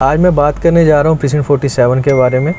आज मैं बात करने जा रहा हूँ प्रीसिंट 47 के बारे में।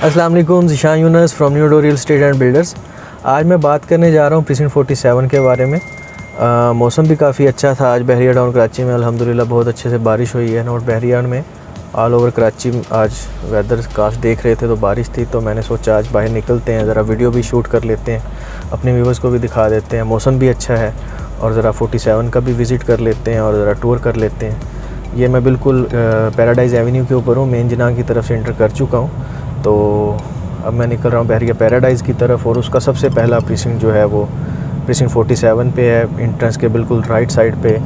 अस्सलाम वालेकुम, Zeeshan Yunus from new door real estate and builders. आज मैं बात करने जा रहा हूँ प्रीसिंट 47 के बारे में। मौसम भी काफ़ी अच्छा था आज बहरिया टाउन कराची में, अल्हम्दुलिल्लाह बहुत अच्छे से बारिश हुई है। नॉट बहरिया में, ऑल ओवर कराची में आज वेदर कास्ट देख रहे थे तो बारिश थी, तो मैंने सोचा आज बाहर निकलते हैं, ज़रा वीडियो भी शूट कर लेते हैं, अपने व्यूवर्स को भी दिखा देते हैं। मौसम भी अच्छा है और ज़रा 47 का भी विज़िट कर लेते हैं और ज़रा टूर कर लेते हैं। ये मैं बिल्कुल पैराडाइज़ एवेन्यू के ऊपर हूँ, मेन जिनाह की तरफ से एंटर कर चुका हूँ। तो अब मैं निकल रहा हूँ बहरिया पैराडाइज़ की तरफ, और उसका सबसे पहला प्रीसिंट जो है वो प्रीसिंट 47 पे है, एंट्रेंस के बिल्कुल राइट साइड पे।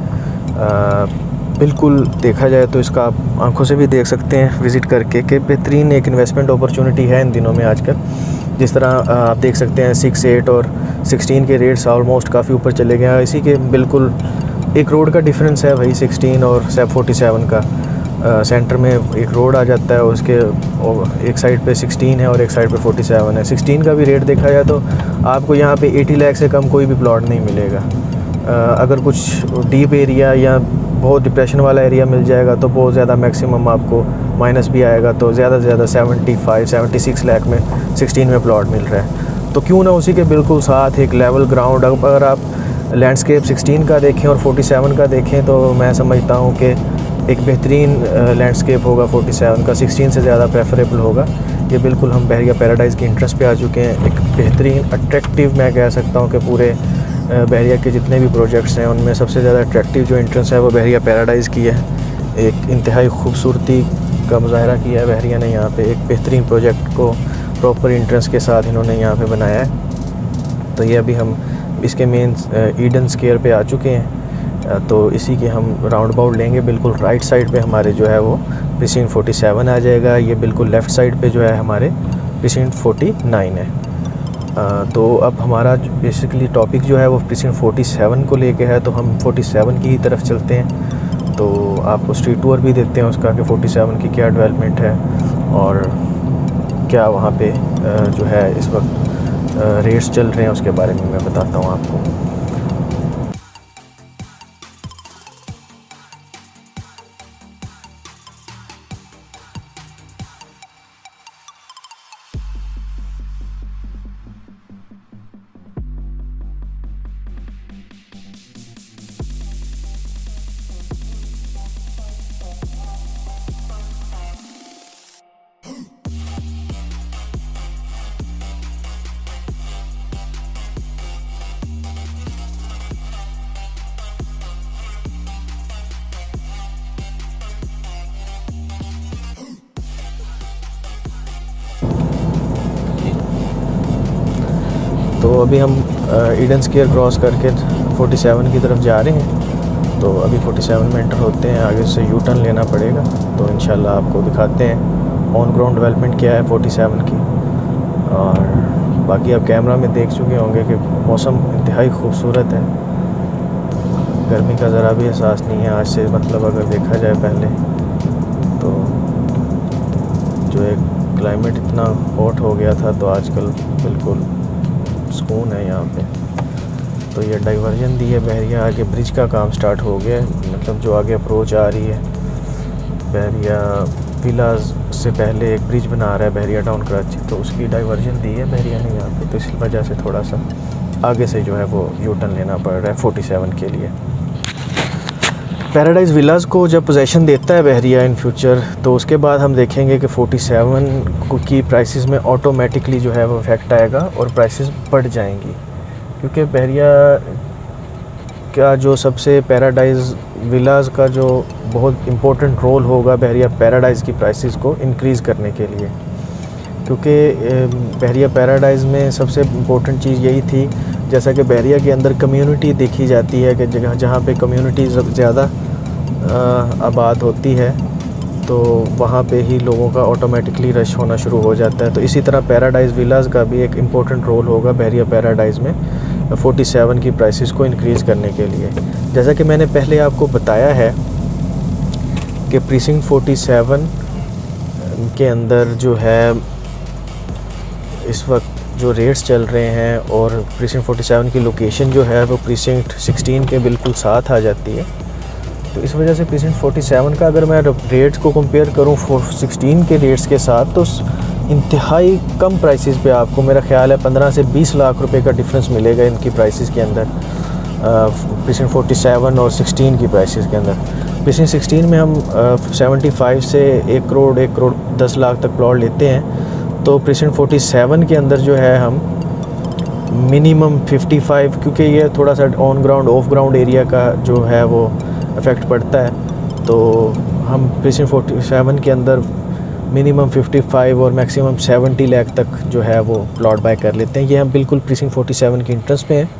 बिल्कुल देखा जाए तो इसका आप आंखों से भी देख सकते हैं विज़िट करके कि बेहतरीन एक इन्वेस्टमेंट अपॉर्चुनिटी है इन दिनों में आजकल। जिस तरह आप देख सकते हैं 6, 8 और 16 के रेट्स ऑलमोस्ट काफ़ी ऊपर चले गए हैं। इसी के बिल्कुल एक रोड का डिफरेंस है भाई 16 और 47 का। सेंटर में एक रोड आ जाता है, उसके एक साइड पे 16 है और एक साइड पे 47 है। 16 का भी रेट देखा जाए तो आपको यहाँ पे 80 लाख से कम कोई भी प्लॉट नहीं मिलेगा। अगर कुछ डीप एरिया या बहुत डिप्रेशन वाला एरिया मिल जाएगा तो बहुत ज़्यादा मैक्सिमम आपको माइनस भी आएगा, तो ज़्यादा से ज़्यादा 76 लाख में 16 में प्लॉट मिल रहा है। तो क्यों ना उसी के बिल्कुल साथ एक लेवल ग्राउंड, अगर आप लैंडस्केप 16 का देखें और 47 का देखें तो मैं समझता हूँ कि एक बेहतरीन लैंडस्केप होगा 47 का, 16 से ज़्यादा प्रेफरेबल होगा। ये बिल्कुल हम बहरिया पैराडाइज़ की इंट्रेंस पे आ चुके हैं। एक बेहतरीन अट्रैक्टिव, मैं कह सकता हूँ कि पूरे बहरिया के जितने भी प्रोजेक्ट्स हैं उनमें सबसे ज़्यादा अट्रैक्टिव जो इंट्रेंस है वो बहरिया पैराडाइज़ की है। एक इंतहाई खूबसूरती का मुजाहरा किया है बहरिया ने यहाँ पे, एक बेहतरीन प्रोजेक्ट को प्रॉपर इंट्रेंस के साथ इन्होंने यहाँ पे बनाया है। तो ये अभी हम इसके मेन ईडन स्क्वायर पे आ चुके हैं। तो इसी के हम राउंड अबाउट लेंगे। बिल्कुल राइट साइड पे हमारे जो है वो प्रीसिंट 47 आ जाएगा। ये बिल्कुल लेफ़्ट साइड पे जो है हमारे प्रीसिंट 49 है। तो अब हमारा बेसिकली टॉपिक जो है वो प्रीसिंट 47 को लेके है, तो हम 47 की ही तरफ चलते हैं। तो आपको स्ट्रीट टूर भी देते हैं उसका कि 47 की क्या डेवलपमेंट है और क्या वहाँ पे जो है इस वक्त रेट्स चल रहे हैं, उसके बारे में मैं बताता हूँ आपको। तो अभी हम ईडन स्क्वायर क्रॉस करके 47 की तरफ जा रहे हैं। तो अभी 47 में एंटर होते हैं, आगे से यू टर्न लेना पड़ेगा। तो इंशाल्लाह आपको दिखाते हैं ऑन ग्राउंड डेवलपमेंट क्या है 47 की। और बाकी आप कैमरा में देख चुके होंगे कि मौसम इंतहाई खूबसूरत है, गर्मी का ज़रा भी एहसास नहीं है आज से। मतलब अगर देखा जाए पहले तो जो एक क्लाइमेट इतना हॉट हो गया था, तो आजकल बिल्कुल सुकून है यहाँ पे। तो ये डाइवर्जन दी है बहरिया, आगे ब्रिज का काम स्टार्ट हो गया है। मतलब जो आगे अप्रोच आ रही है बहरिया विलाज से पहले एक ब्रिज बना रहा है बहरिया टाउन कराची, तो उसकी डाइवर्जन दी है बहरिया ने यहाँ पे। तो इस वजह से थोड़ा सा आगे से जो है वो यू टर्न लेना पड़ रहा है 47 के लिए। पैराडाइज विलास को जब पोजेसन देता है बहरिया इन फ्यूचर, तो उसके बाद हम देखेंगे कि 47 की प्राइसेस में ऑटोमेटिकली जो है वो इफेक्ट आएगा और प्राइसेस बढ़ जाएंगी, क्योंकि बहरिया का जो सबसे पैराडाइज विलास का जो बहुत इम्पोर्टेंट रोल होगा बहरिया पैराडाइज की प्राइसेस को इंक्रीज़ करने के लिए, क्योंकि बहरिया पैराडाइज में सबसे इम्पोर्टेंट चीज़ यही थी, जैसा कि बहरिया के अंदर कम्युनिटी देखी जाती है कि जगह जहाँ पे कम्युनिटी ज़्यादा आबाद होती है तो वहाँ पे ही लोगों का ऑटोमेटिकली रश होना शुरू हो जाता है। तो इसी तरह पैराडाइज विलास का भी एक इम्पोर्टेंट रोल होगा बहरिया पैराडाइज में 47 की प्राइसेस को इंक्रीज़ करने के लिए। जैसा कि मैंने पहले आपको बताया है कि प्रीसिंक्ट 47 के अंदर जो है इस वक्त जो रेट्स चल रहे हैं और प्रीसिंक्ट 47 की लोकेशन जो है वो प्रीसिंक्ट 16 के बिल्कुल साथ आ जाती है। तो इस वजह से प्रीसिंक्ट 47 का अगर मैं रेट्स को कंपेयर करूं 16 के रेट्स के साथ, तो इंतहाई कम प्राइसेस पे आपको मेरा ख्याल है 15 से 20 लाख रुपए का डिफरेंस मिलेगा इनकी प्राइसेस के अंदर, प्रीसिंक्ट 47 और 16 की प्राइसेस के अंदर। प्रीसिंक्ट 16 में हम 75 से 1 करोड़ 10 लाख तक प्लॉट लेते हैं, तो प्रीसिंक्ट 47 के अंदर जो है हम मिनिमम 55, क्योंकि ये थोड़ा सा on ground of ground area का जो है वो इफ़ेक्ट पड़ता है, तो हम प्रीसिंक्ट 47 के अंदर मिनिमम 55 और मैक्सिमम 70 लाख तक जो है वो प्लॉट बाय कर लेते हैं। ये हम बिल्कुल प्रीसिंक्ट 47 की इंटरेस्ट पे हैं,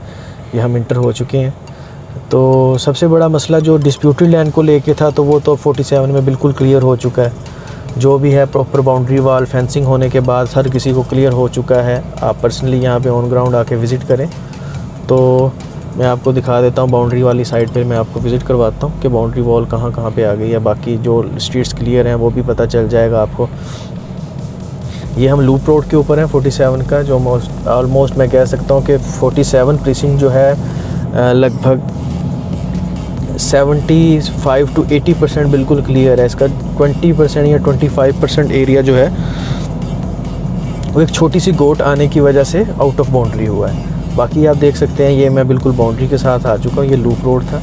ये हम इंटर हो चुके हैं। तो सबसे बड़ा मसला जो डिस्प्यूटेड लैंड को लेके था, तो वो तो 47 में बिल्कुल क्लियर हो चुका है। जो भी है प्रॉपर बाउंड्री वाल फेंसिंग होने के बाद हर किसी को क्लियर हो चुका है। आप पर्सनली यहाँ पे ऑन ग्राउंड आके विज़िट करें, तो मैं आपको दिखा देता हूँ बाउंड्री वाली साइड पे मैं आपको विज़िट करवाता हूँ कि बाउंड्री वॉल कहाँ कहाँ पे आ गई है। बाकी जो स्ट्रीट्स क्लियर हैं वो भी पता चल जाएगा आपको। ये हम लूप रोड के ऊपर हैं 47 का, जो ऑलमोस्ट मैं कह सकता हूँ कि 47 प्रीसिंक्ट जो है लगभग 75 to 80% बिल्कुल क्लियर है। इसका 20% या 25% एरिया जो है वो एक छोटी सी गोट आने की वजह से आउट ऑफ बाउंड्री हुआ है। बाकी आप देख सकते हैं ये मैं बिल्कुल बाउंड्री के साथ आ चुका हूँ। ये लूप रोड था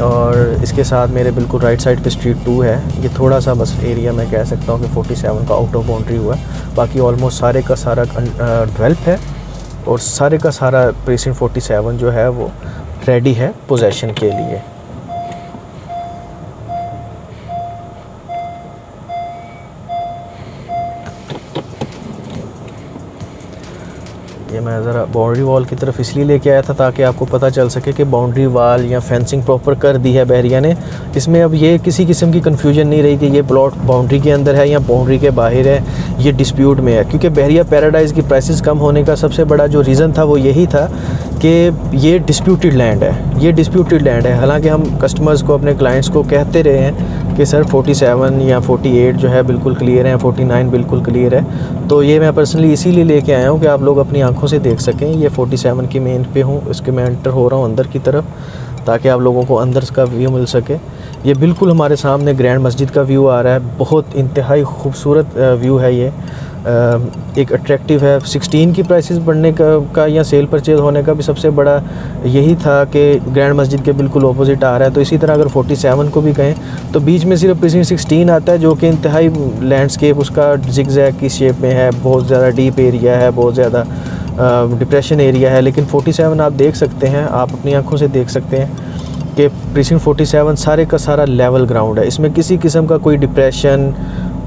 और इसके साथ मेरे बिल्कुल राइट साइड पे स्ट्रीट 2 है। ये थोड़ा सा बस एरिया मैं कह सकता हूँ कि 47 का आउट ऑफ बाउंड्री हुआ है। बाकी ऑलमोस्ट सारे का सारा डेवलप है और सारे का सारा प्रीसिंक्ट 47 जो है वो रेडी है पोजेसन के लिए। ये मैं ज़रा बाउंड्री वॉल की तरफ इसलिए लेके आया था ताकि आपको पता चल सके कि बाउंड्री वॉल या फेंसिंग प्रॉपर कर दी है बहरिया ने। इसमें अब ये किसी किस्म की कन्फ्यूजन नहीं रही कि ये प्लॉट बाउंड्री के अंदर है या बाउंड्री के बाहर है, ये डिस्प्यूट में है। क्योंकि बहरिया पैराडाइज़ की प्राइसेस कम होने का सबसे बड़ा जो रीज़न था वो यही था कि ये डिस्प्यूटेड लैंड है, ये डिस्प्यूटेड लैंड है। हालांकि हम कस्टमर्स को, अपने क्लाइंट्स को कहते रहे हैं कि सर 47 या 48 जो है बिल्कुल क्लियर है, 49 बिल्कुल क्लियर है। तो ये मैं पर्सनली इसीलिए लेके आया हूँ कि आप लोग अपनी आंखों से देख सकें। ये 47 की मेन पे हूँ, इसके मैं एंटर हो रहा हूँ अंदर की तरफ ताकि आप लोगों को अंदर का व्यू मिल सके। ये बिल्कुल हमारे सामने ग्रैंड मस्जिद का व्यू आ रहा है। बहुत इंतहाई खूबसूरत व्यू है ये, एक अट्रैक्टिव है। 16 की प्राइसेस बढ़ने का या सेल परचेज होने का भी सबसे बड़ा यही था कि ग्रैंड मस्जिद के बिल्कुल ऑपोजिट आ रहा है। तो इसी तरह अगर 47 को भी कहें तो बीच में सिर्फ प्रीसिंक्ट 16 आता है जो कि इंतहाई लैंडस्केप उसका जिगजैग की शेप में है, बहुत ज़्यादा डीप एरिया है, बहुत ज़्यादा डिप्रेशन एरिया है। लेकिन 47 आप देख सकते हैं, आप अपनी आंखों से देख सकते हैं कि प्रीसिंक्ट 47 सारे का सारा लेवल ग्राउंड है। इसमें किसी किस्म का कोई डिप्रेशन,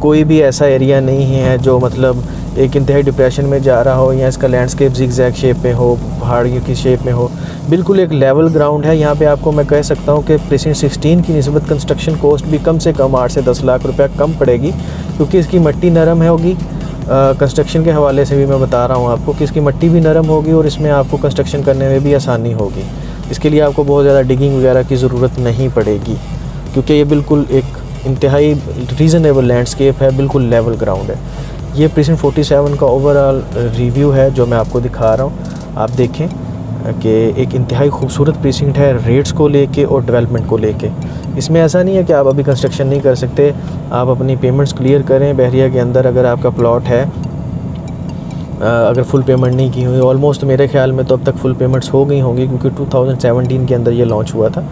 कोई भी ऐसा एरिया नहीं है जो मतलब एक इंतहाई डिप्रेशन में जा रहा हो या इसका लैंडस्केप जिगजैग शेप में हो, पहाड़ियों की शेप में हो। बिल्कुल एक लेवल ग्राउंड है। यहाँ पे आपको मैं कह सकता हूँ कि प्रीसिंक्ट 16 की निस्बत कंस्ट्रक्शन कॉस्ट भी कम से कम 8 से 10 लाख रुपया कम पड़ेगी, क्योंकि इसकी मिट्टी नरम है होगी। कंस्ट्रक्शन के हवाले से भी मैं बता रहा हूँ आपको कि इसकी मिट्टी भी नरम होगी और इसमें आपको कंस्ट्रक्शन करने में भी आसानी होगी। इसके लिए आपको बहुत ज़्यादा डिगिंग वगैरह की ज़रूरत नहीं पड़ेगी, क्योंकि ये बिल्कुल एक इंतहाई रीज़नेबल लैंडस्केप है, बिल्कुल लेवल ग्राउंड है। ये प्रीसिंक्ट 47 का ओवरऑल रिव्यू है जो मैं आपको दिखा रहा हूँ। आप देखें कि एक इंतहाई खूबसूरत प्रीसिंक्ट है रेट्स को लेके और डेवलपमेंट को लेके। इसमें ऐसा नहीं है कि आप अभी कंस्ट्रक्शन नहीं कर सकते, आप अपनी पेमेंट्स क्लियर करें। बहरिया के अंदर अगर आपका प्लॉट है, अगर फुल पेमेंट नहीं की हुई, ऑलमोस्ट मेरे ख्याल में तो अब तक फुल पेमेंट्स हो गई होंगी, क्योंकि 2017 के अंदर ये लॉन्च हुआ था।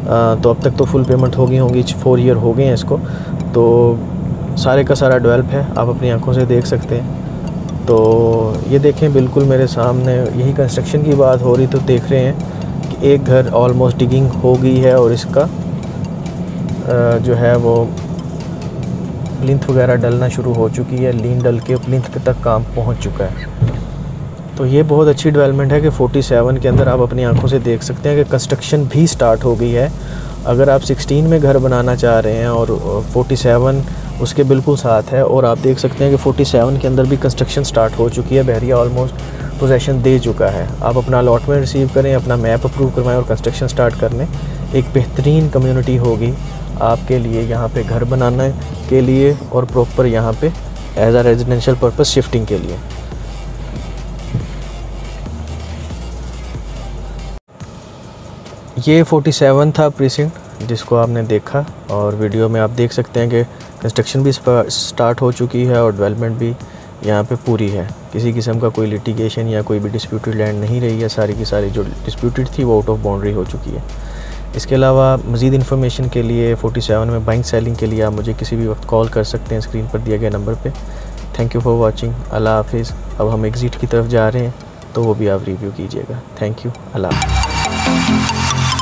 तो अब तक तो फुल पेमेंट हो गई होंगी, 4 ईयर हो गए हैं इसको। तो सारे का सारा डेवलप है, आप अपनी आंखों से देख सकते हैं। तो ये देखें बिल्कुल मेरे सामने, यही कंस्ट्रक्शन की बात हो रही तो देख रहे हैं कि एक घर ऑलमोस्ट डिगिंग हो गई है और इसका जो है वो प्लिंथ वगैरह डलना शुरू हो चुकी है, लीन डल के प्लिंथ तक काम पहुंच चुका है। तो ये बहुत अच्छी डेवलपमेंट है कि 47 के अंदर आप अपनी आंखों से देख सकते हैं कि कंस्ट्रक्शन भी स्टार्ट हो गई है। अगर आप 16 में घर बनाना चाह रहे हैं और 47 उसके बिल्कुल साथ है, और आप देख सकते हैं कि 47 के अंदर भी कंस्ट्रक्शन स्टार्ट हो चुकी है। बहरिया ऑलमोस्ट पोजेसन दे चुका है। आप अपना अलॉटमेंट रिसीव करें, अपना मैप अप्रूव करवाएं और कंस्ट्रक्शन स्टार्ट कर लें। एक बेहतरीन कम्युनिटी होगी आपके लिए यहाँ पे घर बनाने के लिए और प्रॉपर यहाँ पे as a residential purpose shifting के लिए। ये 47 था प्रीसिंट जिसको आपने देखा, और वीडियो में आप देख सकते हैं कि कंस्ट्रक्शन भी स्टार्ट हो चुकी है और डेवलपमेंट भी यहाँ पे पूरी है। किसी किस्म का कोई लिटिगेशन या कोई भी डिस्प्यूटेड लैंड नहीं रही है। सारी की सारी जो डिस्प्यूटेड थी वो आउट ऑफ बाउंड्री हो चुकी है। इसके अलावा मज़ीद इन्फॉर्मेशन के लिए 47 में बाइंग सेलिंग के लिए आप मुझे किसी भी वक्त कॉल कर सकते हैं स्क्रीन पर दिए गए नंबर पे। Thank you for watching. अल्लाह हाफिज़। अब हम एग्ज़िट की तरफ जा रहे हैं तो वो भी आप रिव्यू कीजिएगा। Thank you. अल्लाह हाफिज़।